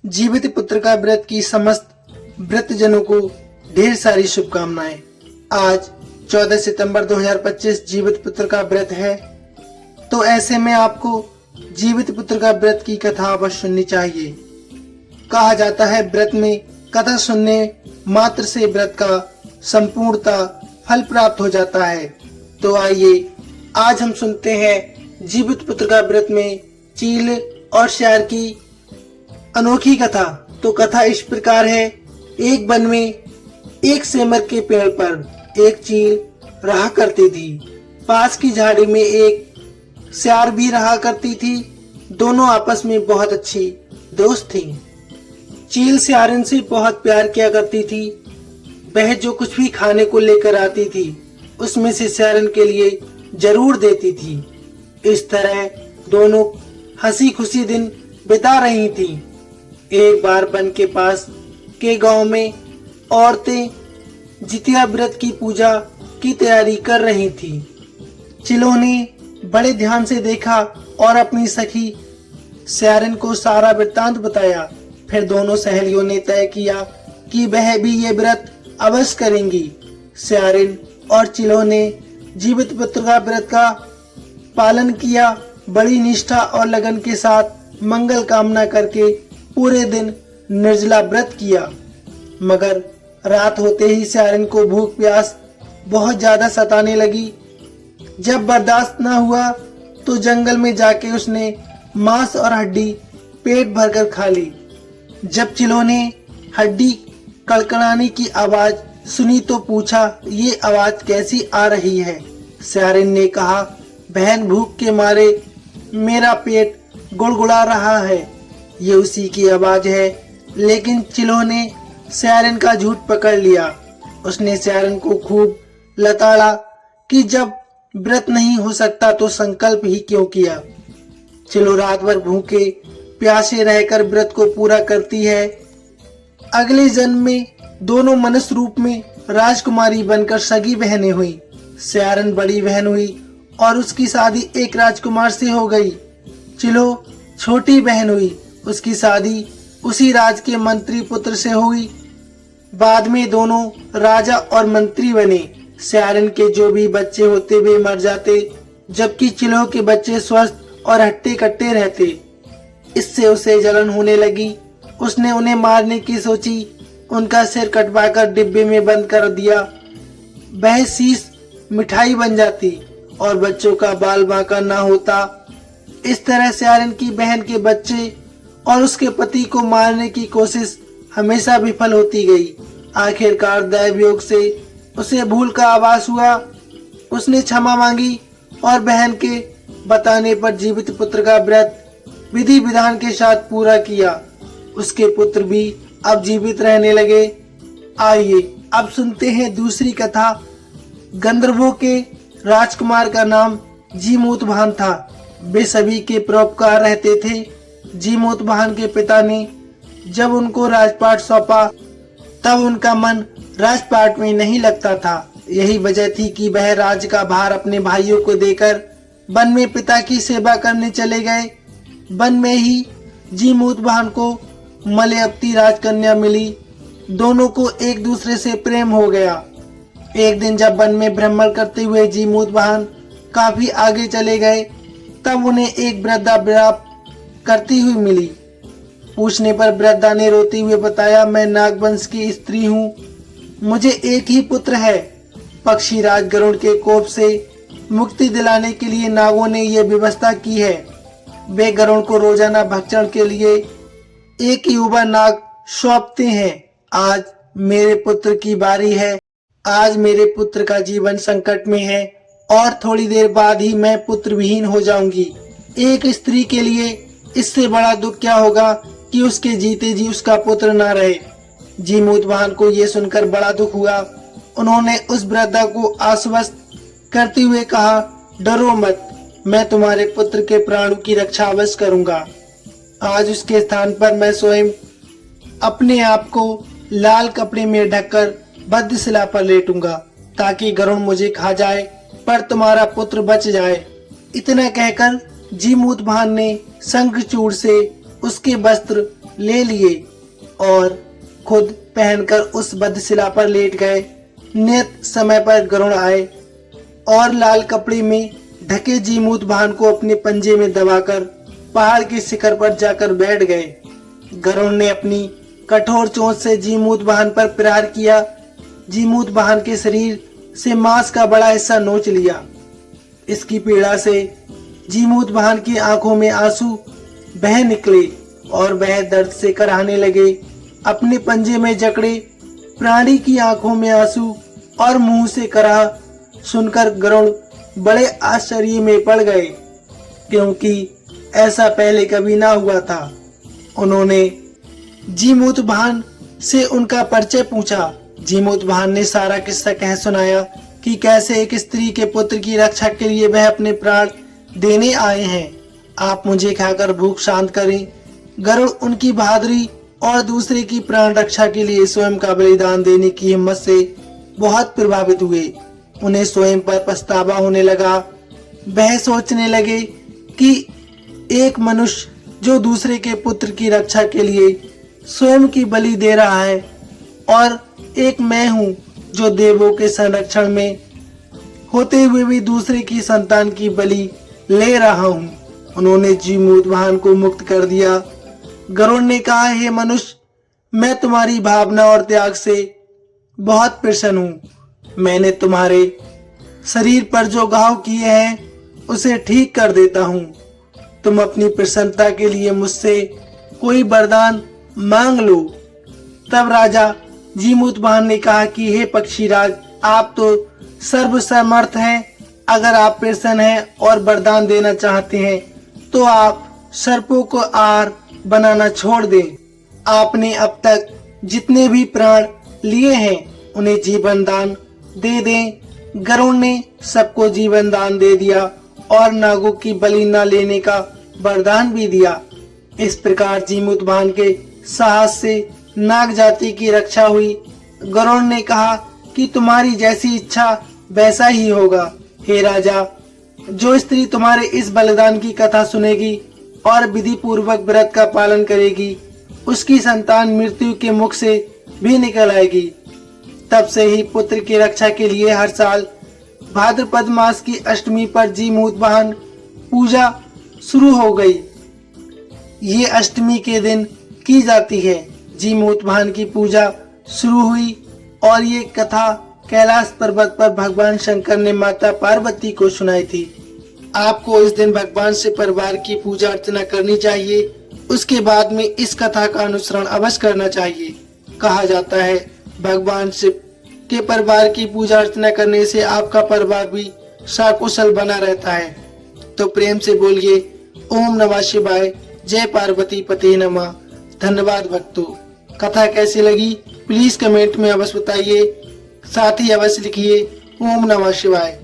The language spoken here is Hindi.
जीवित पुत्र का व्रत की समस्त व्रतजनों को ढेर सारी शुभकामनाएं। आज 14 सितंबर 2025 जीवित पुत्र का व्रत है, तो ऐसे में आपको जीवित पुत्र का व्रत की कथा अवश्य सुननी चाहिए। कहा जाता है व्रत में कथा सुनने मात्र से व्रत का संपूर्णता फल प्राप्त हो जाता है। तो आइए आज हम सुनते हैं जीवित पुत्र का व्रत में चील और श्यार की अनोखी कथा। तो कथा इस प्रकार है। एक वन में एक सेमर के पेड़ पर एक चील रहा करती थी। पास की झाड़ी में एक श्यार भी रहा करती थी। दोनों आपस में बहुत अच्छी दोस्त थीं। चील श्यारन से बहुत प्यार किया करती थी। वह जो कुछ भी खाने को लेकर आती थी उसमें से श्यारन के लिए जरूर देती थी। इस तरह दोनों हंसी खुशी दिन बिता रही थीं। एक बार वन के पास के गांव में औरतें जितिया व्रत की पूजा की तैयारी कर रही थीं। चिलों ने बड़े ध्यान से देखा और अपनी सखी श्यारन को सारा वृत्तांत बताया। फिर दोनों सहेलियों ने तय किया कि वह भी ये व्रत अवश्य करेंगी। श्यारन और चिलों ने जीवित पुत्र का व्रत का पालन किया। बड़ी निष्ठा और लगन के साथ मंगल कामना करके पूरे दिन निर्जला व्रत किया। मगर रात होते ही श्यारन को भूख प्यास बहुत ज्यादा सताने लगी। जब बर्दाश्त न हुआ तो जंगल में जाके उसने मांस और हड्डी पेट भरकर खा ली। जब चिलों ने हड्डी कड़कड़ाने की आवाज सुनी तो पूछा, ये आवाज कैसी आ रही है? श्यारन ने कहा, बहन भूख के मारे मेरा पेट गुड़गुड़ा रहा है, ये उसी की आवाज है। लेकिन चिलों ने श्यारन का झूठ पकड़ लिया। उसने श्यारन को खूब लताड़ा कि जब व्रत नहीं हो सकता तो संकल्प ही क्यों किया। चिलो रात भर भूखे प्यासे रहकर व्रत को पूरा करती है। अगले जन्म में दोनों मनुष्य रूप में राजकुमारी बनकर सगी बहनें हुई। श्यारन बड़ी बहन हुई और उसकी शादी एक राजकुमार से हो गई। चिलो छोटी बहन हुई, उसकी शादी उसी राज के मंत्री पुत्र से हुई। बाद में दोनों राजा और मंत्री बने। श्यारन के जो भी बच्चे होते वे मर जाते, जबकि चिलो के बच्चे स्वस्थ और हट्टे कट्टे रहते। इससे उसे जलन होने लगी। उसने उन्हें मारने की सोची। उनका सिर कटवाकर डिब्बे में बंद कर दिया। वह शीश मिठाई बन जाती और बच्चों का बाल बांका न होता। इस तरह श्यारन की बहन के बच्चे और उसके पति को मारने की कोशिश हमेशा विफल होती गई। आखिरकार दैवयोग से उसे भूल का आभास हुआ। उसने क्षमा मांगी और बहन के बताने पर जीवित पुत्र का व्रत विधि विधान के साथ पूरा किया। उसके पुत्र भी अब जीवित रहने लगे। आइए अब सुनते हैं दूसरी कथा। गंधर्वों के राजकुमार का नाम जीमूतवाहन था। वे सभी के परोपकार रहते थे। जीमूतवाहन के पिता ने जब उनको राजपाट सौंपा तब उनका मन राजपाट में नहीं लगता था। यही वजह थी कि वह राज्य का भार अपने भाइयों को देकर वन में पिता की सेवा करने चले गए। वन में ही जीमूतवाहन को मलयवती राजकन्या मिली। दोनों को एक दूसरे से प्रेम हो गया। एक दिन जब वन में भ्रमण करते हुए जीमूतवाहन काफी आगे चले गए तब उन्हें एक वृद्धा विलाप करती हुई मिली। पूछने पर वृद्धा ने रोते हुए बताया, मैं नागवंश की स्त्री हूँ, मुझे एक ही पुत्र है। पक्षी राज गरुड़ के कोप से मुक्ति दिलाने के लिए नागों ने यह व्यवस्था की है। वे गरुड़ को रोजाना भक्षण के लिए एक युवा नाग सौंपते हैं। आज मेरे पुत्र की बारी है। आज मेरे पुत्र का जीवन संकट में है और थोड़ी देर बाद ही मैं पुत्र विहीन हो जाऊंगी। एक स्त्री के लिए इससे बड़ा दुख क्या होगा कि उसके जीते जी उसका पुत्र न रहे। जीमूतवाहन को ये सुनकर बड़ा दुख हुआ। उन्होंने उस वृद्धा को आश्वस्त करते हुए कहा, डरो मत, मैं तुम्हारे पुत्र के प्राणों की रक्षा अवश्य करूंगा। आज उसके स्थान पर मैं स्वयं अपने आप को लाल कपड़े में ढककर बद्धशिला पर लेटूंगा ताकि गरुड़ मुझे खा जाए पर तुम्हारा पुत्र बच जाए। इतना कहकर जीमूतवाहन ने शंखचूड़ से उसके वस्त्र ले लिए और खुद पहनकर उस बद्धशिला पर लेट गए। नियत समय पर गरुड़ आए और लाल कपड़े में ढके जीमूत वाहन को अपने पंजे में दबाकर पहाड़ के शिखर पर जाकर बैठ गए। गरुड़ ने अपनी कठोर चोंच से जीमूत वाहन पर प्रहार किया। जीमूत वाहन के शरीर से मांस का बड़ा हिस्सा नोच लिया। इसकी पीड़ा से जीमूत वाहन की आंखों में आंसू बह निकले और वह दर्द से कराहने लगे। अपने पंजे में जकड़े प्राणी की आंखों में आंसू और मुंह से कराह सुनकर गरुड़ बड़े आश्चर्य में पड़ गए, क्योंकि ऐसा पहले कभी ना हुआ था। उन्होंने जीमूत वाहन से उनका परिचय पूछा। जीमूत वाहन ने सारा किस्सा कह सुनाया कि कैसे एक स्त्री के पुत्र की रक्षा के लिए वह अपने प्राण देने आए हैं। आप मुझे खाकर भूख शांत करें। गरुड़ उनकी बहादुरी और दूसरे की प्राण रक्षा के लिए स्वयं का बलिदान देने की हिम्मत से बहुत प्रभावित हुए। उन्हें स्वयं पर पछतावा होने लगा। वह सोचने लगे कि एक मनुष्य जो दूसरे के पुत्र की रक्षा के लिए स्वयं की बलि दे रहा है और एक मैं हूँ जो देवों के संरक्षण में होते हुए भी दूसरे की संतान की बलि ले रहा हूँ। उन्होंने जीमूत वाहन को मुक्त कर दिया। गरुड़ ने कहा, हे मनुष्य, मैं तुम्हारी भावना और त्याग से बहुत प्रसन्न हूँ। मैंने तुम्हारे शरीर पर जो घाव किए हैं उसे ठीक कर देता हूँ। तुम अपनी प्रसन्नता के लिए मुझसे कोई वरदान मांग लो। तब राजा जीमूत वाहन ने कहा कि हे पक्षीराज, आप तो सर्वसमर्थ हैं। अगर आप प्रसन्न हैं और वरदान देना चाहते हैं तो आप सर्पों को आहार बनाना छोड़ दें। आपने अब तक जितने भी प्राण लिए हैं उन्हें जीवन दान दे दें। गरुड़ ने सबको जीवन दान दे दिया और नागों की बलि न लेने का वरदान भी दिया। इस प्रकार जीमूत वाहन के साहस से नाग जाति की रक्षा हुई। गरुड़ ने कहा कि तुम्हारी जैसी इच्छा वैसा ही होगा। हे राजा, जो स्त्री तुम्हारे इस बलिदान की कथा सुनेगी और विधि पूर्वक व्रत का पालन करेगी, उसकी संतान मृत्यु के मुख से भी निकल आएगी। तब से ही पुत्र की रक्षा के लिए हर साल भाद्रपद मास की अष्टमी पर जीमूत वाहन पूजा शुरू हो गई। ये अष्टमी के दिन की जाती है। जीमूत वाहन की पूजा शुरू हुई और ये कथा कैलाश पर्वत पर भगवान शंकर ने माता पार्वती को सुनाई थी। आपको इस दिन भगवान से परिवार की पूजा अर्चना करनी चाहिए। उसके बाद में इस कथा का अनुसरण अवश्य करना चाहिए। कहा जाता है भगवान शिव के परिवार की पूजा अर्चना करने से आपका परिवार भी सकुशल बना रहता है। तो प्रेम से बोलिए ओम नमः शिवाय, जय पार्वती पते नमः। धन्यवाद भक्तों। कथा कैसी लगी प्लीज कमेंट में अवश्य बताइए। साथ ही अवश्य लिखिए ओम नमः शिवाय।